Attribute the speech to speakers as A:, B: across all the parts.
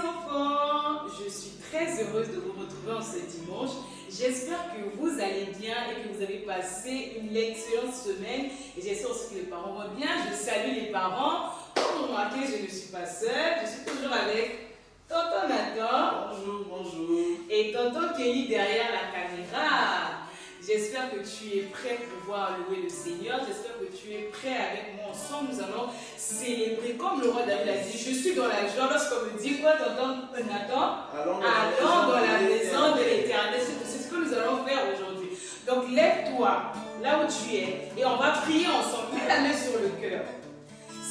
A: enfants, je suis très heureuse de vous retrouver en ce dimanche. J'espère que vous allez bien et que vous avez passé une excellente semaine. Et j'espère aussi que les parents vont bien. Je salue les parents. Comme vous remarquez, je ne suis pas seule. Je suis toujours avec tonton Nathan.
B: Bonjour, bonjour.
A: Et tonton Kelly derrière la caméra. J'espère que tu es prêt pour pouvoir louer le Seigneur. J'espère que tu es prêt avec moi. Ensemble, nous allons célébrer comme le roi David a dit. Je suis dans la joie lorsqu'on me dit quoi, tonton Nathan? Allons dans la maison de l'Éternel. C'est ce que nous allons faire aujourd'hui. Donc lève-toi là où tu es et on va prier ensemble. Mets la main sur le cœur.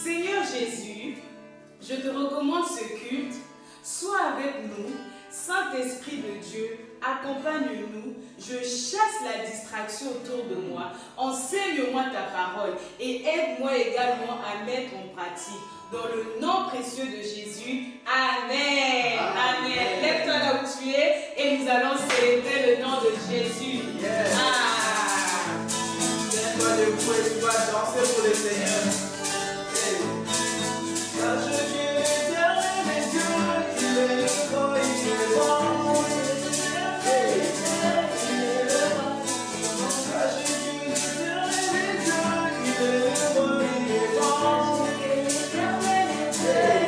A: Seigneur Jésus, je te recommande ce culte. Sois avec nous. Saint-Esprit de Dieu, accompagne-nous. Je chasse la distraction autour de moi. Enseigne-moi ta parole et aide-moi également à mettre en pratique. Dans le nom précieux de Jésus. Amen. Amen. Lève-toi là où tu es et nous allons célébrer le nom de Jésus.
B: Yes. Tiens-toi debout et tu vas danser pour le Seigneur. Hey. Quand je viens l'éternel mes dieux, il est le bon, il est bon. Hey. Quand je viens l'éternel mes dieux, il est le bon, il est bon. Hey.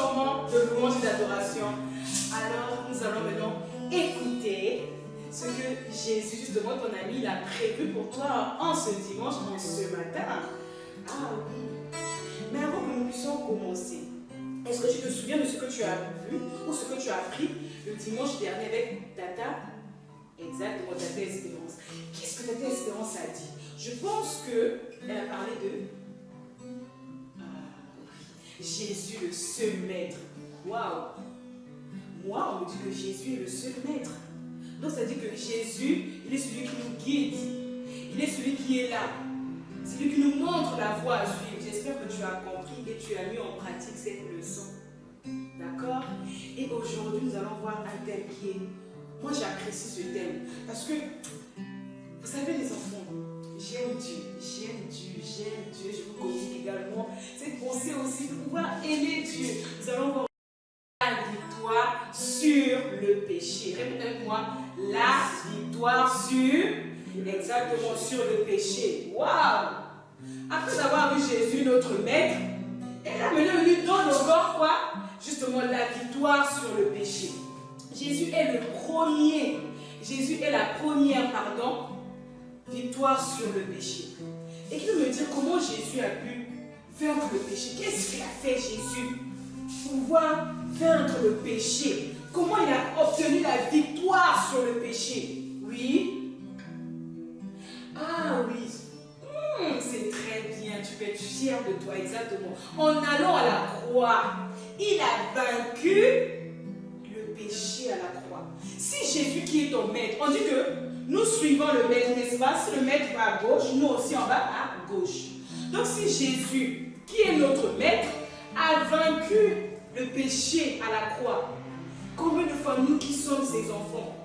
A: moment de louange et d'adoration. Alors, nous allons maintenant écouter ce que Jésus, justement ton ami, il a prévu pour toi en ce dimanche, en ce matin. Ah oui. Mais avant que nous puissions commencer, est-ce que tu te souviens de ce que tu as vu ou ce que tu as appris le dimanche dernier avec Tata? Exactement, Tata Espérance. Qu'est-ce que Tata Espérance a dit? Je pense qu'elle a parlé de Jésus, le seul maître. Waouh! Moi, on me dit que Jésus est le seul maître. Donc ça dit que Jésus, il est celui qui nous guide. Il est celui qui est là. C'est lui qui nous montre la voie à suivre. J'espère que tu as compris et tu as mis en pratique cette leçon. D'accord? Et aujourd'hui, nous allons voir un thème qui est... Moi, j'apprécie ce thème. Parce que, vous savez les enfants, j'aime Dieu, j'aime Dieu, j'aime Dieu. Je vous communique également cette pensée aussi de pouvoir aimer Dieu. Nous allons voir la victoire sur le péché. Répétez avec moi, la victoire sur... Exactement, sur le péché. Waouh! Après avoir vu Jésus, notre maître, elle a mené dans nos corps quoi? Justement la victoire sur le péché. Jésus est le premier. Jésus est la première, victoire sur le péché. Et qui veut me dire comment Jésus a pu vaincre le péché? Qu'est-ce qu'il a fait Jésus pour pouvoir vaincre le péché? Comment il a obtenu la victoire sur le péché? Oui. Ah oui. C'est très bien, tu peux être fier de toi, exactement. En allant à la croix, il a vaincu le péché à la croix. Si Jésus qui est ton maître, on dit que nous suivons le maître, n'est-ce pas? Si le maître va à gauche, nous aussi on va à gauche. Donc si Jésus, qui est notre maître, a vaincu le péché à la croix, combien de fois nous qui sommes ses enfants,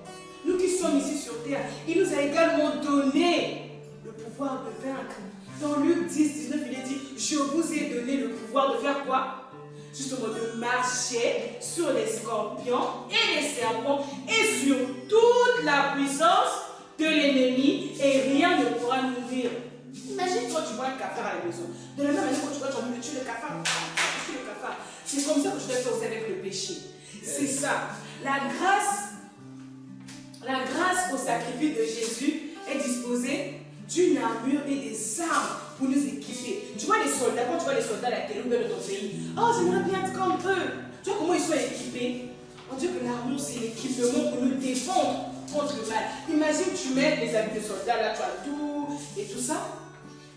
A: nous qui sommes ici sur terre, il nous a également donné le pouvoir de vaincre. Dans Luc 10, 19, il est dit, je vous ai donné le pouvoir de faire quoi? Justement de marcher sur les scorpions et les serpents et sur toute la puissance de l'ennemi et rien ne pourra nous nuire. Imagine toi tu vois un cafard à la maison. De la même manière que tu vois, tu vas me tuer le cafard. C'est comme ça que je dois faire aussi avec le péché. C'est ça. La grâce au sacrifice de Jésus est disposée d'une armure et des armes pour nous équiper. Tu vois les soldats, quand tu vois les soldats à la télé ou dans ton pays, oh j'aimerais bien être comme eux. Tu vois comment ils sont équipés? On dit que l'armure c'est l'équipement pour nous défendre contre le mal. Imagine tu mets les habits de soldats là, tu as tout et tout ça,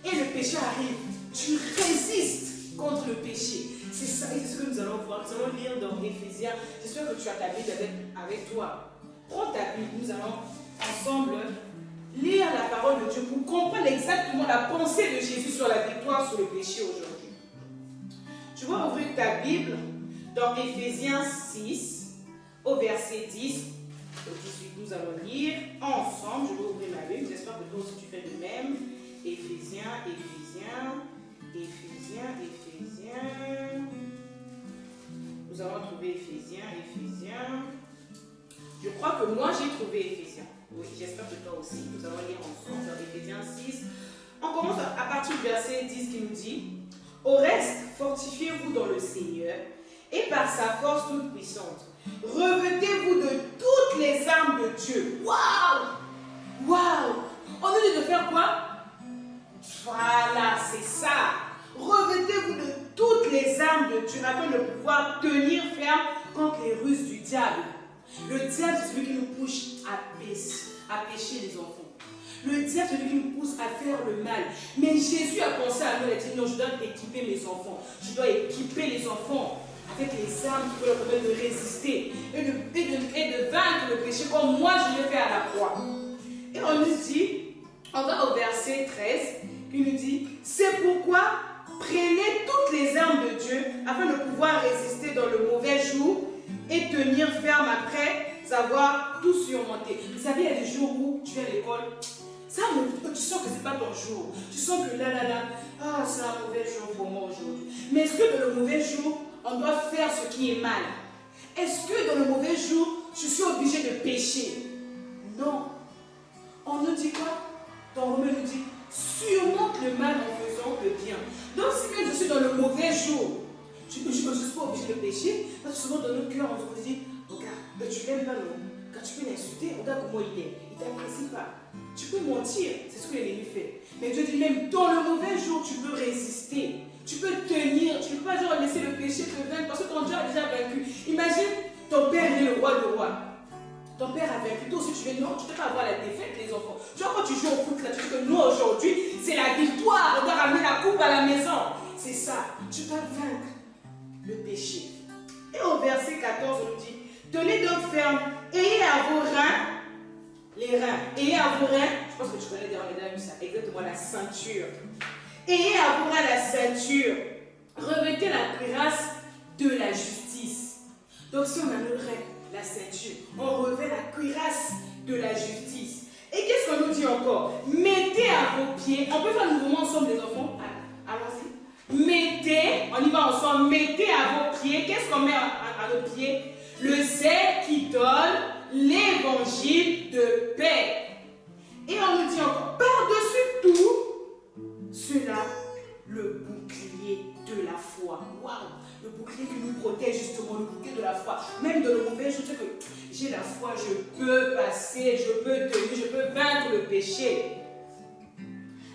A: et le péché arrive. Tu résistes contre le péché. C'est ça, et c'est ce que nous allons voir. Nous allons lire dans Éphésiens. J'espère que tu as ta Bible avec toi. Prends ta Bible, nous allons ensemble lire la parole de Dieu pour comprendre exactement la pensée de Jésus sur la victoire sur le péché aujourd'hui. Tu vas ouvrir ta Bible dans Éphésiens 6, au verset 10 au 18. Nous allons lire ensemble. Je vais ouvrir ma Bible. J'espère que toi aussi tu fais de même. Éphésiens. Nous allons trouver Éphésiens. Je crois que moi j'ai trouvé Éphésiens. Oui, j'espère que toi aussi. Nous allons lire ensemble dans Éphésiens 6. On commence à partir du verset 10 qui nous dit: au reste, fortifiez-vous dans le Seigneur et par sa force toute puissante. Revêtez-vous de toutes les armes de Dieu. Waouh! Waouh! On nous dit de faire quoi? Voilà, c'est ça. Revêtez-vous de toutes les armes de Dieu afin de pouvoir tenir ferme contre les ruses du diable. Le diable, c'est celui qui nous pousse à pécher les enfants. Le diable, c'est celui qui nous pousse à faire le mal. Mais Jésus a pensé à nous, il a dit non, je dois équiper mes enfants. Je dois équiper les enfants avec les armes qui peuvent leur permettre de résister et de vaincre le péché comme moi je l'ai fait à la croix. Et on nous dit, on va au verset 13, qui nous dit: c'est pourquoi prenez toutes les armes de Dieu afin de pouvoir résister dans le mauvais jour et tenir ferme après avoir tout surmonté. Vous savez, il y a des jours où tu es à l'école, tu sens que ce n'est pas ton jour. Tu sens que là, c'est un mauvais jour pour moi aujourd'hui. Mais est-ce que dans le mauvais jour, on doit faire ce qui est mal? Est-ce que dans le mauvais jour, je suis obligé de pécher? Non. On nous dit quoi? Dans Romains, nous dit: surmonte le mal en faisant le bien. Donc si même je suis dans le mauvais jour, Je ne suis pas obligé de pécher. Parce que souvent dans notre cœur, on se dit, regarde, tu l'aimes pas, non? Quand tu peux l'insulter, regarde comment il est. Il ne t'apprécie pas. Tu peux mentir, c'est ce que l'ennemi fait. Mais Dieu dit même dans le mauvais jour, tu peux résister. Tu peux tenir. Tu ne peux pas genre laisser le péché te vaincre parce que ton Dieu a déjà vaincu. Imagine, ton père est le roi de roi. Ton père a vaincu. Toi aussi, tu veux non, tu ne peux pas avoir la défaite, les enfants. Tu vois, quand tu joues au foot, là, tu dis que nous, aujourd'hui, c'est la victoire. On doit ramener la coupe à la maison. C'est ça. Tu dois vaincre le péché. Et au verset 14, on nous dit, tenez donc ferme, ayez à vos reins, les reins, ayez à vos reins, je pense que tu connais déjà ça, exactement la ceinture. Ayez à vos reins la ceinture, revêtez la cuirasse de la justice. Donc si on a nos reins, la ceinture, on revêt la cuirasse de la justice. Et qu'est-ce qu'on nous dit encore? Mettez à vos pieds, on peut faire un mouvement ensemble les enfants, allons-y. Mettez, on y va ensemble, mettez à vos pieds, qu'est-ce qu'on met à nos pieds? Le zèle qui donne l'évangile de paix. Et on nous dit encore, par-dessus tout, cela, le bouclier de la foi. Waouh! Le bouclier qui nous protège justement, le bouclier de la foi. Même dans le mauvais, je sais que j'ai la foi, je peux passer, je peux tenir, je peux vaincre le péché.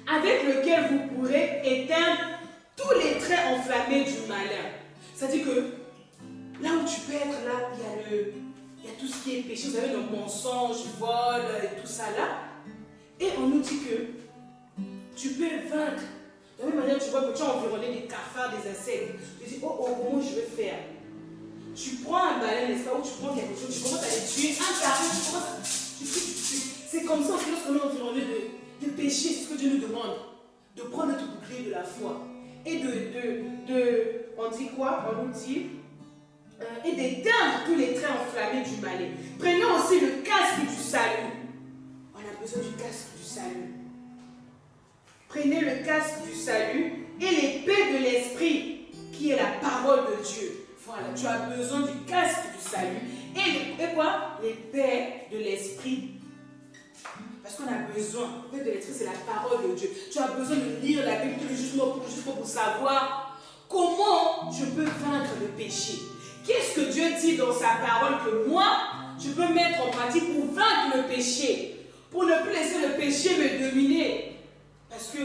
A: Avec lequel vous pourrez éteindre tous les traits enflammés du malin. C'est-à-dire que là où tu peux être, là, il y a tout ce qui est péché. Vous savez, le mensonge, vol et tout ça là. Et on nous dit que tu peux vaincre. De la même manière, tu vois que tu as environné des cafards, des insectes. Tu dis, oh, comment je vais faire? Tu prends un balai, n'est-ce pas, ou tu prends quelque chose, tu commences à les tuer, un carré, tu commences à... Tu tues. C'est comme ça aussi lorsqu'on est environné de péché, c'est ce que Dieu nous demande. De prendre notre bouclier de la foi. Et on dit quoi? On nous dit, et d'éteindre tous les traits enflammés du malin. Prenons aussi le casque du salut. On a besoin du casque du salut. Prenez le casque du salut et l'épée de l'esprit, qui est la parole de Dieu. Voilà, tu as besoin du casque du salut et quoi? L'épée de l'esprit. Parce qu'on a besoin, l'épée de l'esprit, c'est la parole de Dieu. Tu as besoin de lire la Bible tous les jours pour savoir comment je peux vaincre le péché. Qu'est-ce que Dieu dit dans sa parole que moi, je peux mettre en pratique pour vaincre le péché, pour ne plus laisser le péché me dominer. Parce que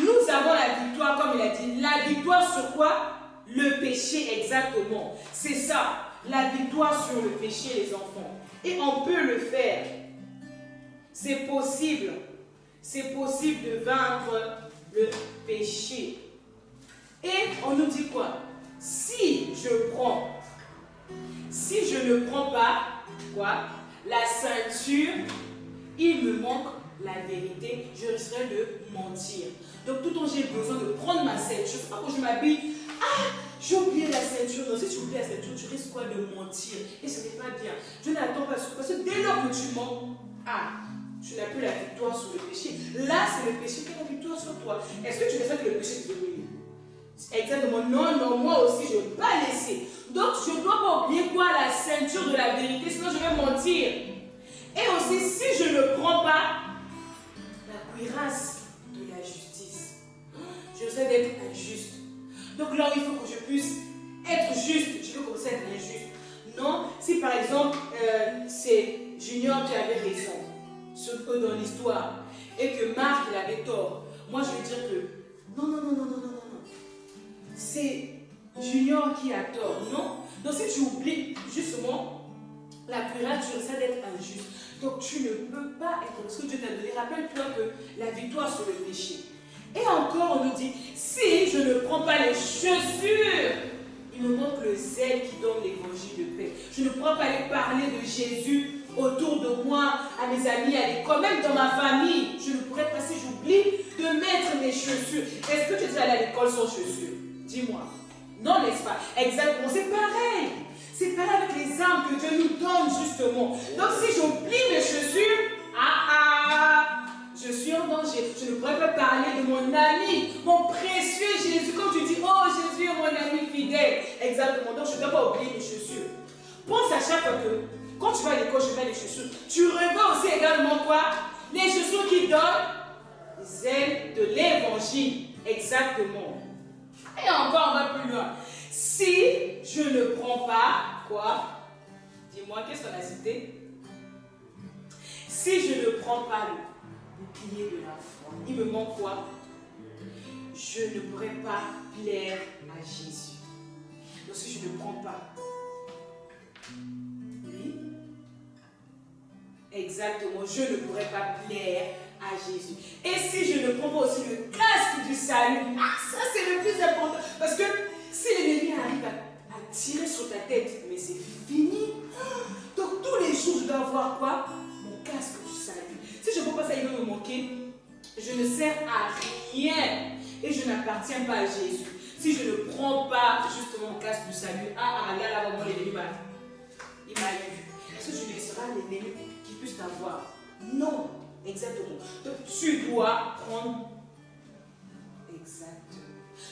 A: nous avons la victoire, comme il a dit. La victoire sur quoi? Le péché, exactement. C'est ça, la victoire sur le péché, les enfants. Et on peut le faire. C'est possible. C'est possible de vaincre le péché. Et on nous dit quoi? Si je ne prends pas quoi? La ceinture, il me manque la vérité, je risquerai de mentir. Donc tout le temps j'ai besoin de prendre ma ceinture. C'est pas que je m'habille, j'ai oublié la ceinture. Non, si tu oublies la ceinture, tu risques quoi? De mentir. Et ce n'est pas bien. Je n'attends pas parce que dès lors que tu mens, tu n'as plus la victoire sur le péché. Là, c'est le péché qui a la victoire sur toi. Est-ce que tu laisses que le péché te domine? Exactement. Non, moi aussi, je ne veux pas laisser. Donc, je ne dois pas oublier quoi? La ceinture de la vérité, sinon je vais mentir. Et aussi, si je ne prends pas la cuirasse de la justice, je risque d'être injuste. Donc là, il faut que je puisse être juste. Je veux commencer à être injuste. Non, si par exemple, c'est Junior qui avait raison, ce peu dans l'histoire, et que Marc, il avait tort, moi je vais dire que non. C'est Junior qui a tort, non? Donc si tu oublies justement la cuirasse, tu risques d'être injuste. Donc tu ne peux pas être ce que Dieu t'a donné. Rappelle-toi que la victoire sur le péché. Et encore, on nous dit, si je ne prends pas les chaussures, il me manque le zèle qui donne l'évangile de paix. Je ne pourrais pas aller parler de Jésus autour de moi, à mes amis, à l'école, même dans ma famille. Je ne pourrais pas, si j'oublie de mettre mes chaussures. Est-ce que tu es déjà allé à l'école sans chaussures? Dis-moi. Non, n'est-ce pas? Exactement, c'est pareil. C'est pareil avec les armes que Dieu nous donne, justement. Donc, si j'oublie mes chaussures, je suis en danger. Je ne pourrais pas parler de mon ami, mon précieux Jésus. Comme tu dis, oh, Jésus est mon ami fidèle. Exactement. Donc, je ne dois pas oublier mes chaussures. Pense à chaque fois que, quand tu vas à l'école, je mets les chaussures. Tu revends aussi également quoi? Les chaussures qui donnent zèle de l'évangile. Exactement. Et encore, on va plus loin. Si je ne prends pas, quoi? Dis-moi, qu'est-ce qu'on a cité? Si je ne prends pas le bouclier de la foi, il me manque quoi? Je ne pourrai pas plaire à Jésus. Donc si je ne prends pas, oui, exactement, je ne pourrai pas plaire à Jésus. Et si je ne prends pas aussi le casque du salut, ça c'est le plus important. Parce que si l'ennemi arrive à tirer sur ta tête, mais c'est fini. Donc tous les jours, je dois avoir quoi? Mon casque du salut. Si je ne prends pas ça, il va me manquer. Je ne sers à rien et je n'appartiens pas à Jésus. Si je ne prends pas justement mon casque du salut, là, vraiment, l'ennemi il m'a eu. Est-ce que je laisserai l'ennemi qui puisse t'avoir? Non, exactement. Donc tu dois prendre. Exactement.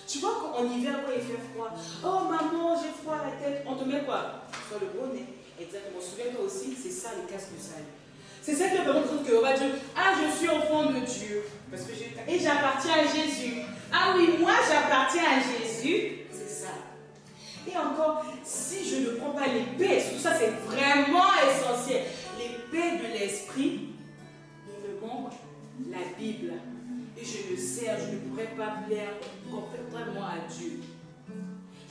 A: Tu vois qu'en hiver, quand il fait froid, oh maman, j'ai froid à la tête, on te met quoi? Sur le bonnet. Exactement. Souviens-toi aussi, c'est ça le casque du salut. C'est ça qui permet de dire qu'on va dire, je suis enfant de Dieu. Parce que et j'appartiens à Jésus. Ah oui, moi j'appartiens à Jésus. C'est ça. Et encore, si je ne prends pas l'épée, tout ça c'est vraiment essentiel. L'épée de l'esprit, il me manque la Bible. Et je le sers, je ne pourrais pas plaire complètement à Dieu.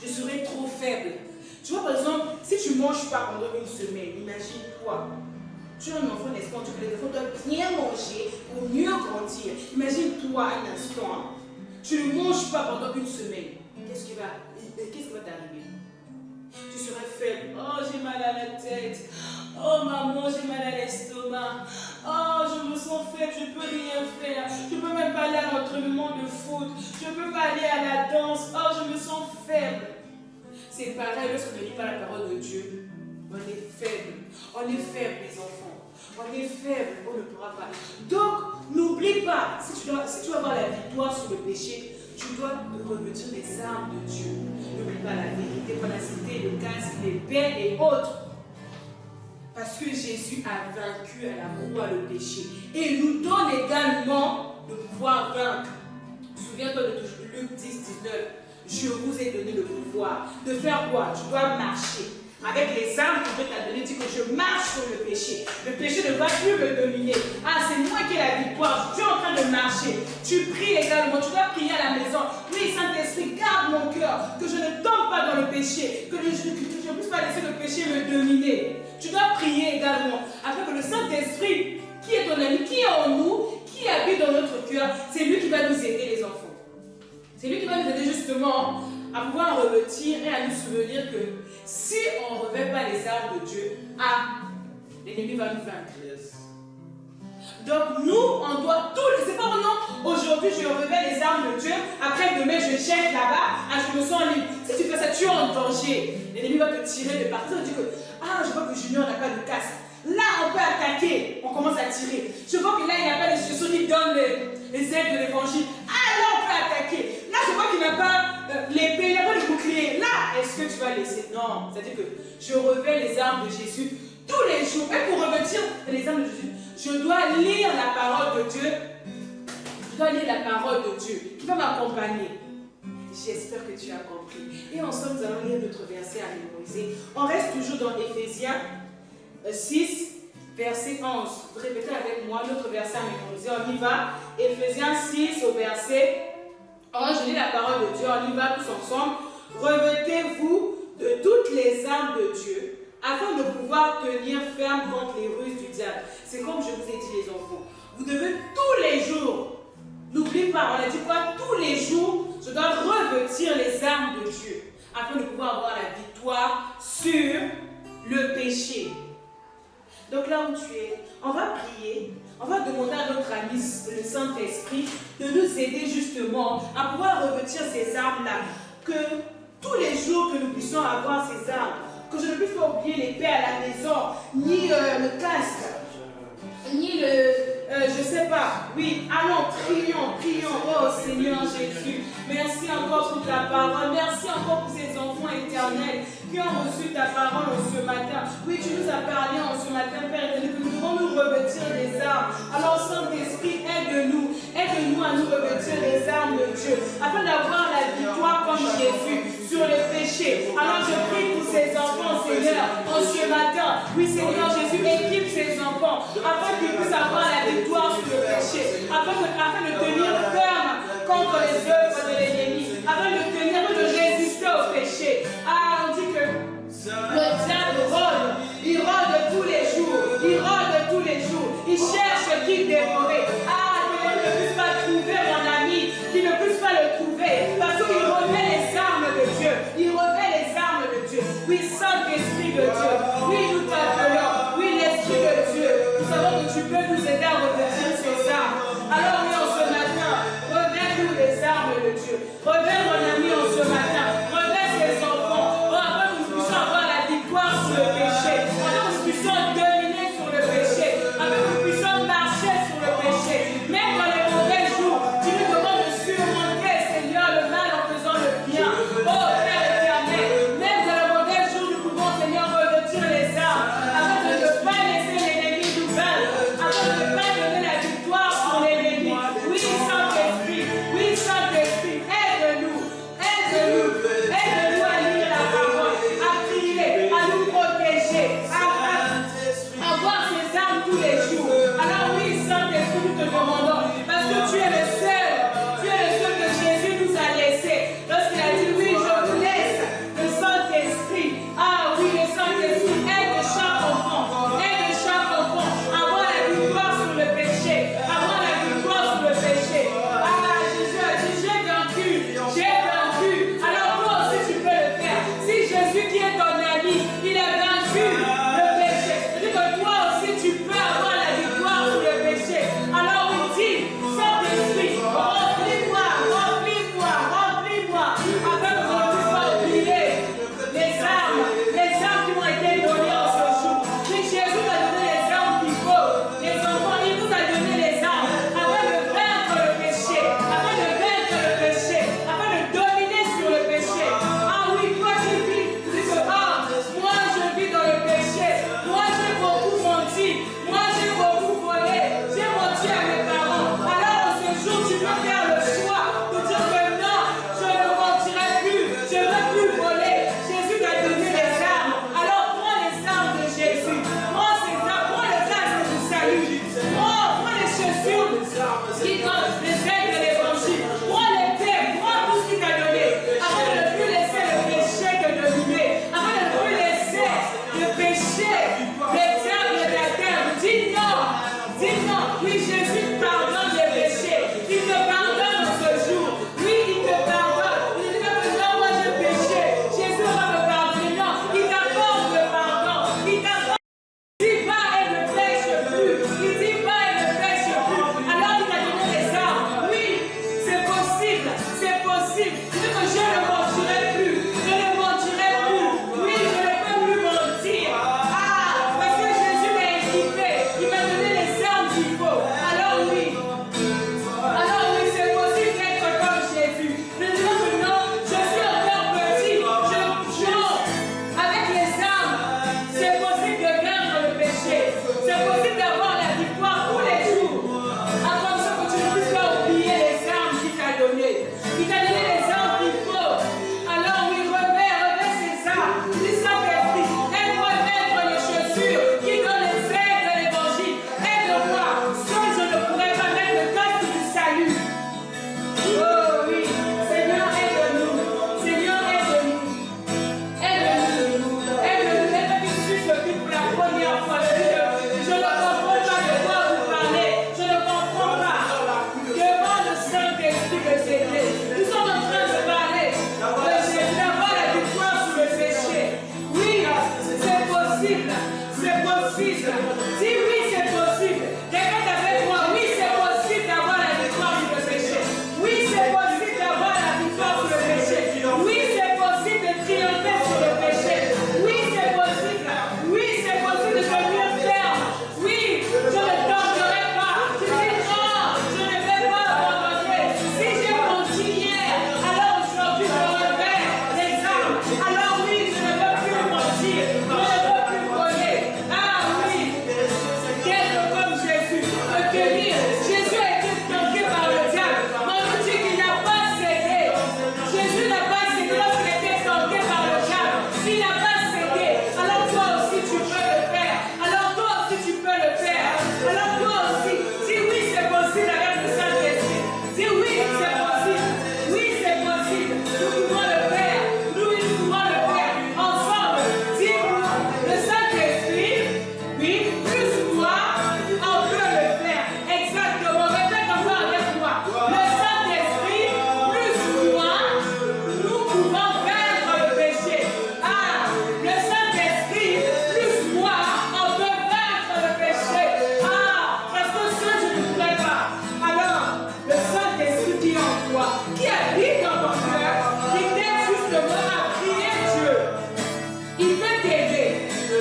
A: Je serais trop faible. Tu vois, par exemple, si tu ne manges pas pendant une semaine, imagine-toi. Tu es un enfant, n'est-ce pas? Tu dois bien manger pour mieux grandir. Imagine-toi un instant, tu ne manges pas pendant une semaine. Qu'est-ce qui va t'arriver? Tu serais faible. Oh, j'ai mal à la tête. Oh, maman, j'ai mal à l'estomac. Oh, je me sens faible, je ne peux rien faire. Je ne peux même pas aller à l'entraînement de foot. Je ne peux pas aller à la danse. Oh, je me sens faible. C'est pareil lorsqu'on ne lit pas la parole de Dieu. On est faible. On est faible, les enfants. On est faible, on ne pourra pas. Donc, n'oublie pas, si tu veux avoir la victoire sur le péché, tu dois revêtir les armes de Dieu. N'oublie pas la vérité, qu'on a cité, le casque, l'épée et autres. Parce que Jésus a vaincu à la croix le péché. Et il nous donne également de pouvoir vaincre. Souviens-toi de Luc 10, 19. Je vous ai donné le pouvoir de faire quoi? Tu dois marcher. Avec les armes que Dieu t'a donné, dis que je marche sur le péché. Le péché ne va plus me dominer. C'est moi qui ai la victoire. Tu es en train de marcher. Tu pries également. Tu dois prier à la maison. Oui, Saint-Esprit, garde mon cœur. Que je ne tombe pas dans le péché. Que je ne puisse pas laisser le péché me dominer. Tu dois prier également. Afin que le Saint-Esprit, qui est ton ami, qui est en nous, qui habite dans notre cœur, c'est lui qui va nous aider, les enfants. C'est lui qui va nous aider justement à pouvoir revêtir et à nous souvenir que si on ne revêt pas les armes de Dieu, l'ennemi va nous vaincre. Yes. Donc nous, on doit tout. C'est pas vraiment aujourd'hui je revêt les armes de Dieu, après demain je jette là-bas, je me sens libre. Si tu fais ça, tu es en danger. L'ennemi va te tirer de partout. On dit que je vois que Junior n'a pas de casque. Là, on peut attaquer, on commence à tirer. Je vois que là, il n'a pas les chaussures qui donnent les aides de l'évangile. Là, on peut attaquer. Là, je vois qu'il n'a pas l'épée, il n'a pas le bouclier. Là, est-ce que tu vas laisser? Non, c'est-à-dire que je revêt les armes de Jésus tous les jours. Et pour revêtir les armes de Jésus, je dois lire la parole de Dieu. Je dois lire la parole de Dieu qui va m'accompagner. J'espère que tu as compris. Et ensemble, nous allons lire notre verset à mémoriser. On reste toujours dans Éphésiens 6, verset 11. Vous répétez avec moi notre verset à mémoriser. On y va. Éphésiens 6 au verset 11. Je lis la parole de Dieu. On y va tous ensemble. Revêtez-vous de toutes les armes de Dieu afin de pouvoir tenir ferme contre les ruses du diable. C'est comme je vous ai dit, les enfants. Vous devez tous les jours, n'oubliez pas, on a dit quoi? Tous les jours, je dois revêtir les armes de Dieu afin de pouvoir avoir la victoire sur le péché. Donc là où tu es, on va prier, on va demander à notre ami le Saint-Esprit de nous aider justement à pouvoir revêtir ces armes-là. Que tous les jours que nous puissions avoir ces armes, que je ne puisse pas oublier l'épée à la maison, ni le casque, ni je sais pas. Oui, allons, prions. Oh Seigneur Jésus, merci encore pour ta parole. Merci encore pour ces enfants éternels qui ont reçu ta parole en ce matin. Oui, tu nous as parlé en ce matin, Père éternel, que nous devons nous revêtir les armes. Alors, Saint-Esprit, aide-nous à nous revêtir les armes de Dieu, afin d'avoir la victoire comme Jésus sur le péché. Alors je prie pour ces enfants, Seigneur, en ce matin. Oui, Seigneur Jésus, équipe ces enfants afin qu'ils puissent avoir la victoire sur le péché, afin de tenir ferme contre les œuvres de l'ennemi, afin de tenir, de résister au péché. Ah, on dit que le diable rôde, il rôde tous les jours, il rôde tous les jours, il cherche qui dévorer. Ah, qu'il ne puisse pas trouver mon ami, qu'il ne puisse pas le trouver, parce qu'il revêt les armes de Dieu, il revêt les armes de Dieu. Oui, Saint-Esprit de Dieu, oui, nous t'appelons, oui, l'Esprit de Dieu, nous savons que tu peux nous aider à revêtir ces armes. Alors, oui, en ce matin, revêt-nous les armes de Dieu, revêt mon ami en ce matin, revêt ses enfants, afin que nous puissions avoir la victoire sur le péché, afin que nous puissions dominer sur le péché, afin que nous puissions marcher sur le péché. Même dans les mauvais jours, tu nous demandes de surmonter, Seigneur, le mal en faisant le bien. Oh Père éternel, même dans les mauvais jours, nous pouvons, Seigneur, revêtir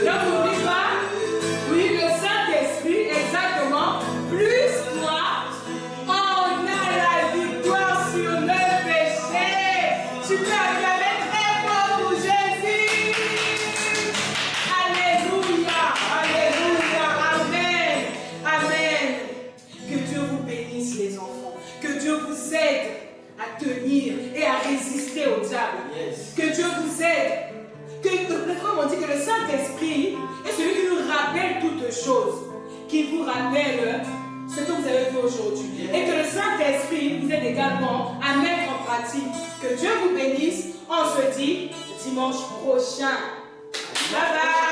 A: Donc n'oublie pas, oui, le Saint-Esprit, exactement, plus toi, on a la victoire sur le péché. Tu peux acclamer très fort pour Jésus. Alléluia, alléluia, amen, amen. Que Dieu vous bénisse les enfants, que Dieu vous aide à tenir et à résister au diable. Que Dieu vous aide. Comme on dit que le Saint-Esprit est celui qui nous rappelle toutes choses, qui vous rappelle ce que vous avez fait aujourd'hui. Et que le Saint-Esprit vous aide également à mettre en pratique. Que Dieu vous bénisse. On se dit dimanche prochain. Bye bye.